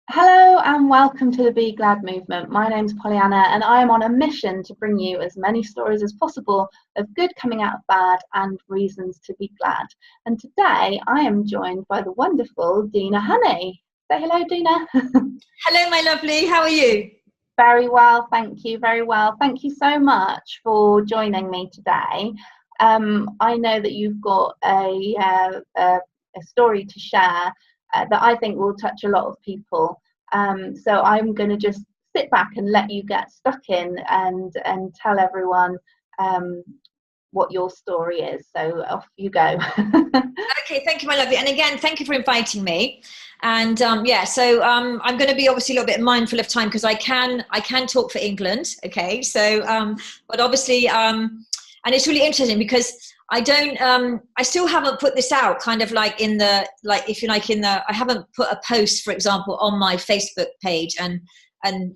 Hello and welcome to the Be Glad movement. My name's Pollyanna and I am on a mission to bring you as many stories as possible of good coming out of bad and reasons to be glad. And today I am joined by the wonderful Deena Honey. Say hello, Deena. Hello, my lovely. How are you? Very well, thank you. Very well. Thank you so much for joining me today. I know that you've got a story to share that I think will touch a lot of people. So I'm going to just sit back and let you get stuck in and tell everyone what your story is. So off you go. Okay, thank you, my lovely. And again, thank you for inviting me. And I'm going to be obviously a little bit mindful of time because I can talk for England. Okay, so but obviously, and it's really interesting because I still haven't put this out kind of like in the, like, if you like, I haven't put a post, for example, on my Facebook page and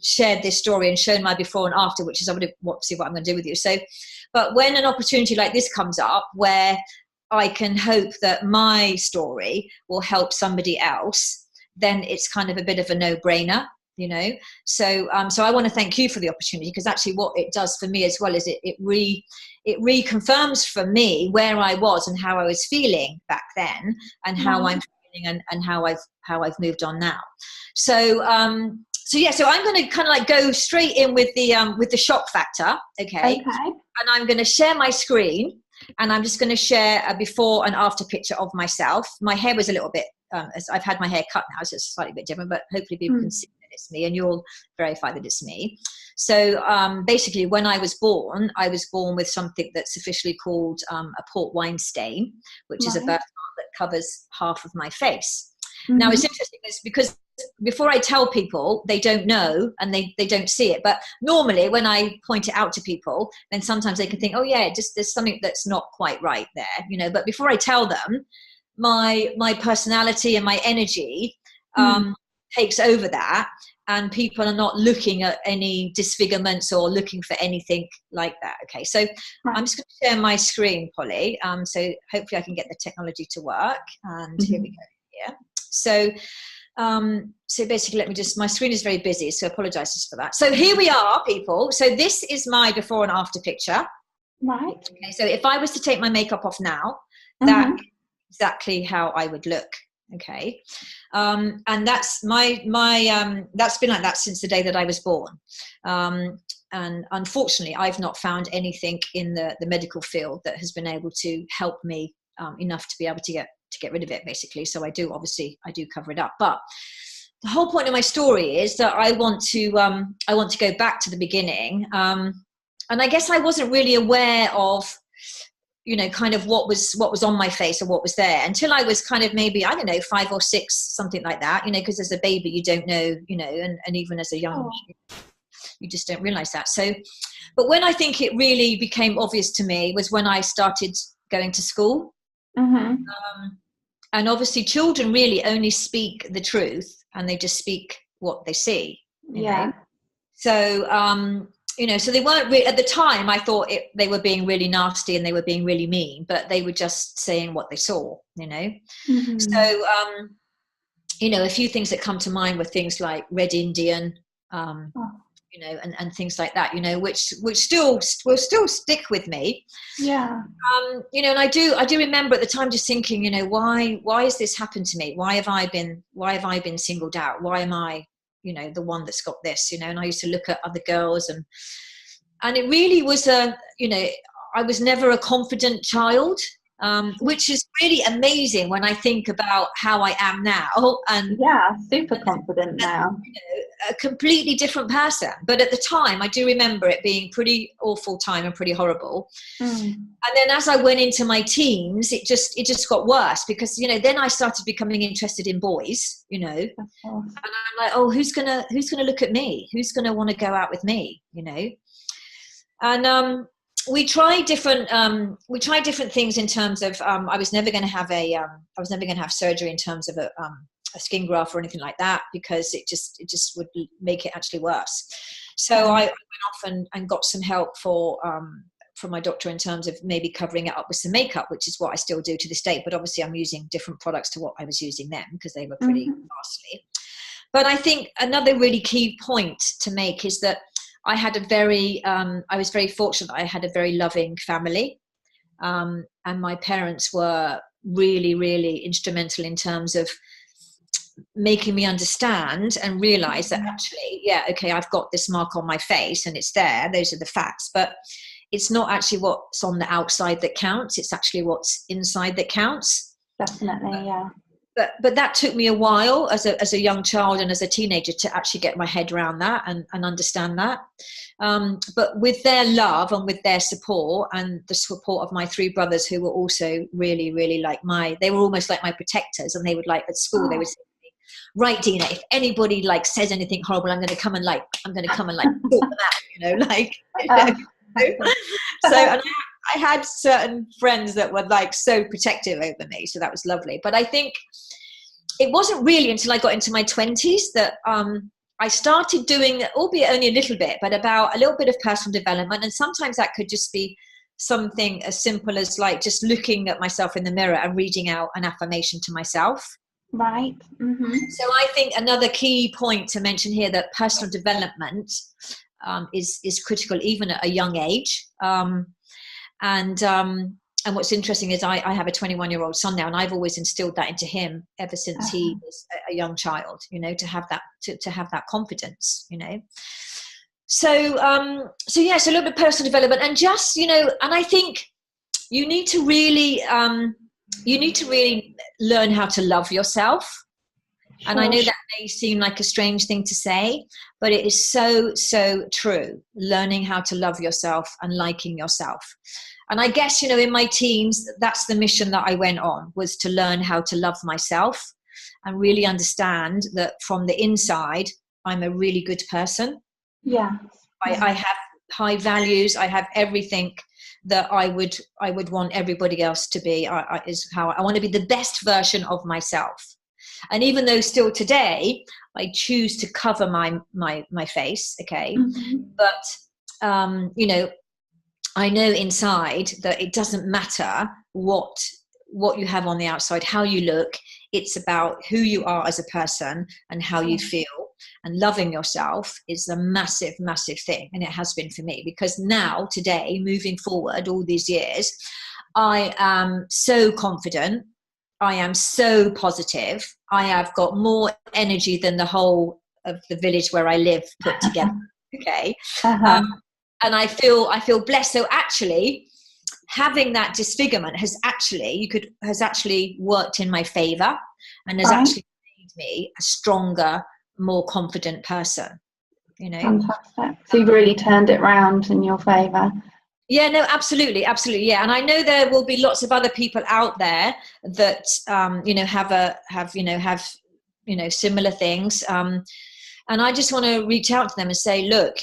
shared this story and shown my before and after, which is obviously what I'm going to do with you. So, but when an opportunity like this comes up where I can hope that my story will help somebody else, then it's kind of a bit of a no-brainer. So I want to thank you for the opportunity, because actually what it does for me as well is it reconfirms for me where I was and how I was feeling back then and how I'm feeling and how I've moved on now. So I'm going to kind of like go straight in with the shock factor. Okay. And I'm going to share my screen and I'm just going to share a before and after picture of myself. My hair was a little bit, as I've had my hair cut now, so it's slightly bit different, but hopefully people can see that it's me and you'll verify that it's me. So basically when I was born with something that's officially called a port wine stain, which is a birthmark that covers half of my face. Now it's interesting because before I tell people, they don't know and they don't see it. But normally when I point it out to people, then sometimes they can think, oh yeah, just there's something that's not quite right there, But before I tell them, my personality and my energy takes over that, and people are not looking at any disfigurements or looking for anything like that. Okay, so I'm just going to share my screen, Polly. So hopefully I can get the technology to work. And here we go. Yeah. So basically, my screen is very busy, so apologizes for that. So here we are, people. So this is my before and after picture. Right. Okay, so if I was to take my makeup off now, that's exactly how I would look. Okay. And that's that's been like that since the day that I was born. And unfortunately, I've not found anything in the medical field that has been able to help me enough to be able to get rid of it, basically. So I do cover it up. But the whole point of my story is that I want to go back to the beginning. And I guess I wasn't really aware of, kind of what was on my face or what was there until I was kind of maybe, I don't know, 5 or 6, something like that, because as a baby, you don't know, and even as a young, you just don't realize that. So, but when I think it really became obvious to me was when I started going to school. And obviously children really only speak the truth and they just speak what they see, you know? So, so they weren't at the time I thought they were being really nasty and they were being really mean, but they were just saying what they saw, So, a few things that come to mind were things like Red Indian, and things like that, which will still stick with me. Yeah. And I do remember at the time just thinking, why has this happened to me? Why have I been singled out? Why am I, the one that's got this, and I used to look at other girls and it really was I was never a confident child, which is really amazing when I think about how I am now. And super confident now. A completely different person. But at the time, I do remember it being pretty awful time and pretty horrible. And then as I went into my teens, it just got worse because, then I started becoming interested in boys, and I'm like, oh, who's gonna look at me? Who's gonna want to go out with me? And we tried different things in terms of I was never going to have surgery in terms of a skin graft or anything like that, because it just would make it actually worse. So I went off and got some help from my doctor in terms of maybe covering it up with some makeup, which is what I still do to this day. But obviously I'm using different products to what I was using then because they were pretty costly. But I think another really key point to make is that I had I was very fortunate. I had a very loving family. And my parents were really, really instrumental in terms of making me understand and realize that actually, yeah, okay, I've got this mark on my face and it's there. Those are the facts. But it's not actually what's on the outside that counts. It's actually what's inside that counts. Definitely, yeah. But that took me a while as a young child and as a teenager to actually get my head around that and understand that. But with their love and with their support and the support of my three brothers, who were also really, really they were almost like my protectors, and they would at school, they would say, right, Deena, if anybody says anything horrible, I'm going to come and sort them out, So, and I had certain friends that were so protective over me. So that was lovely. But I think it wasn't really until I got into my 20s that I started doing, albeit only a little bit, but about a little bit of personal development. And sometimes that could just be something as simple as just looking at myself in the mirror and reading out an affirmation to myself. Right. Mm-hmm. So I think another key point to mention here, that personal development is critical even at a young age. And what's interesting is I have a 21-year-old son now, and I've always instilled that into him ever since he was a young child, to have that, to have that confidence, So yeah, so a little bit of personal development, and just, and I think you need to really learn how to love yourself. And I know that may seem like a strange thing to say, but it is so, so true. Learning how to love yourself and liking yourself. And I guess, in my teens, that's the mission that I went on, was to learn how to love myself and really understand that from the inside, I'm a really good person. Yeah. I have high values. I have everything that I would want everybody else to be. Is how I want to be the best version of myself. And even though still today I choose to cover my face, okay, but I know inside that it doesn't matter what you have on the outside, how you look. It's about who you are as a person and how you feel. And loving yourself is a massive, massive thing. And it has been for me, because now, today, moving forward all these years, I am so confident. I am so positive. I have got more energy than the whole of the village where I live put together. Okay. And I feel blessed. So actually, having that disfigurement has actually worked in my favor, and has actually made me a stronger, more confident person. Fantastic. So you've really turned it around in your favor. Yeah, no, absolutely. Yeah. And I know there will be lots of other people out there that, have similar things. And I just want to reach out to them and say, look,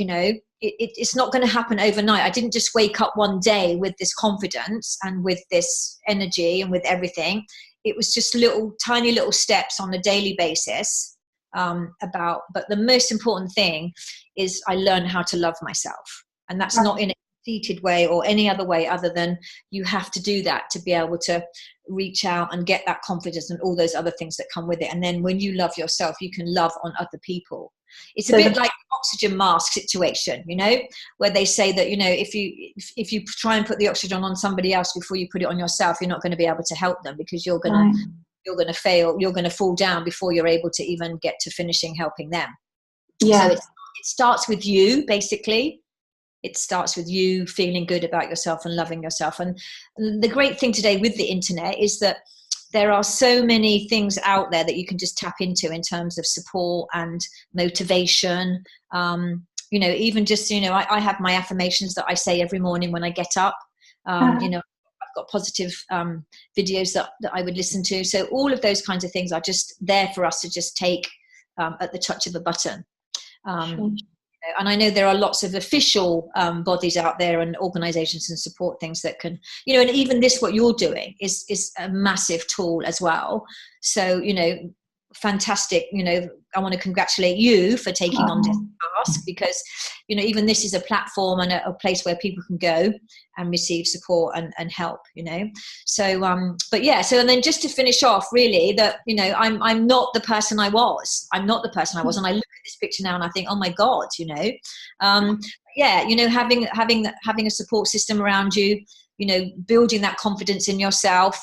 it's not going to happen overnight. I didn't just wake up one day with this confidence and with this energy and with everything. It was just tiny little steps on a daily basis. But the most important thing is I learned how to love myself. And that's not in a conceited way or any other way, other than you have to do that to be able to reach out and get that confidence and all those other things that come with it. And then when you love yourself, you can love on other people. It's a bit like oxygen mask situation, where they say that, if you try and put the oxygen on somebody else before you put it on yourself, you're not going to be able to help them, because you're going to fail. You're going to fall down before you're able to even get to finishing helping them. Yeah. So it starts with you, basically. It starts with you feeling good about yourself and loving yourself. And the great thing today with the internet is that there are so many things out there that you can just tap into in terms of support and motivation. Even just, I have my affirmations that I say every morning when I get up. I've got positive videos that I would listen to. So all of those kinds of things are just there for us to just take at the touch of a button. And I know there are lots of official bodies out there and organizations and support things that can, and even this, what you're doing is a massive tool as well. So, fantastic, I want to congratulate you for taking on this task, because, even this is a platform and a place where people can go and receive support and help, So, but yeah, so, and then just to finish off, really, that, I'm not the person I was. I'm not the person I was. And I look at this picture now and I think, oh my God, yeah, having a support system around you, building that confidence in yourself.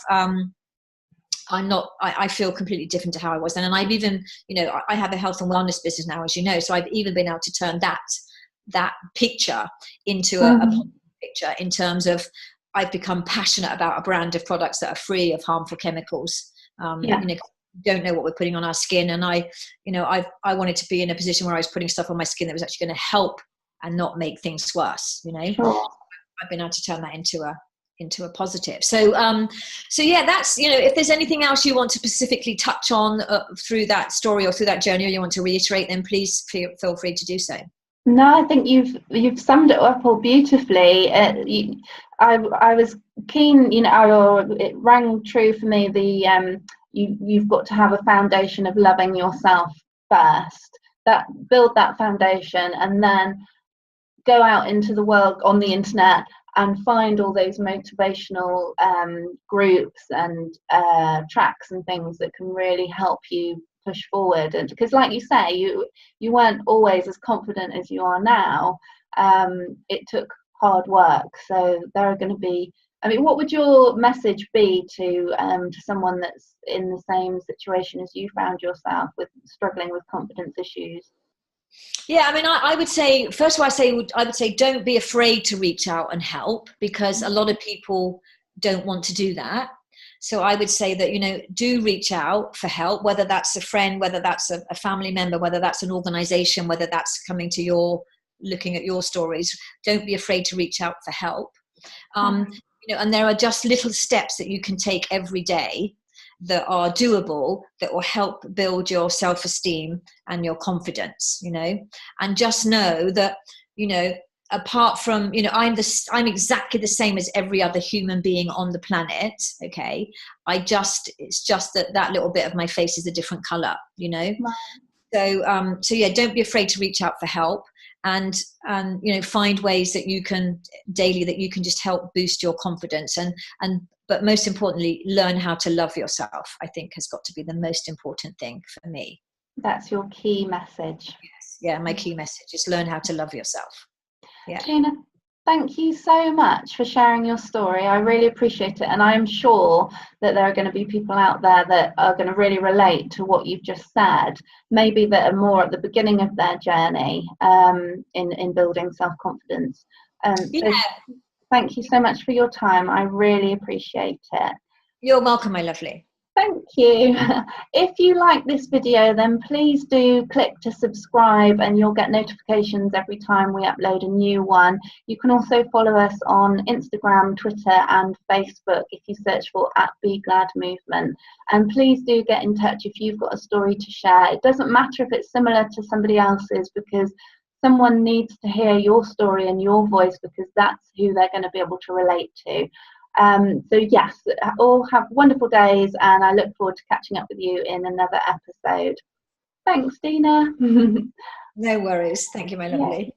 I feel completely different to how I was then. And I've even, I have a health and wellness business now, as you know, so I've even been able to turn that picture into a positive picture, in terms of I've become passionate about a brand of products that are free of harmful chemicals. Don't know what we're putting on our skin. And I wanted to be in a position where I was putting stuff on my skin that was actually going to help and not make things worse, Sure. I've been able to turn that into a positive. So yeah, that's, if there's anything else you want to specifically touch on through that story or through that journey, or you want to reiterate, then please feel free to do so. No, I think you've summed it up all beautifully. I was keen, it rang true for me. You've got to have a foundation of loving yourself first. Build that foundation, and then go out into the world on the internet and find all those motivational groups and tracks and things that can really help you push forward. And because, like you say, you weren't always as confident as you are now. It took hard work. So there are going to be, what would your message be to someone that's in the same situation as you found yourself, with struggling with confidence issues? Yeah, I would say, first of all, I would say don't be afraid to reach out and help, because a lot of people don't want to do that. So I would say that, do reach out for help, whether that's a friend, whether that's a family member, whether that's an organization, whether that's coming to looking at your stories. Don't be afraid to reach out for help. And there are just little steps that you can take every day that are doable, that will help build your self-esteem and your confidence, and just know that, apart from, I'm exactly the same as every other human being on the planet. Okay. It's just that little bit of my face is a different color, So yeah, don't be afraid to reach out for help, and find ways that you can just help boost your confidence, but most importantly, learn how to love yourself, I think, has got to be the most important thing for me. That's your key message. Yes. Yeah, my key message is learn how to love yourself. Yeah. Deena, thank you so much for sharing your story. I really appreciate it. And I'm sure that there are going to be people out there that are going to really relate to what you've just said, maybe that are more at the beginning of their journey in building self-confidence. So thank you so much for your time. I really appreciate it. You're welcome, my lovely. Thank you. If you like this video, then please do click to subscribe, and you'll get notifications every time we upload a new one. You can also follow us on Instagram, Twitter and Facebook if you search for @BeGladMovement. And please do get in touch if you've got a story to share. It doesn't matter if it's similar to somebody else's, because someone needs to hear your story and your voice, because that's who they're going to be able to relate to. So yes, all have wonderful days, and I look forward to catching up with you in another episode. Thanks, Deena. No worries. Thank you, my lovely. Yeah.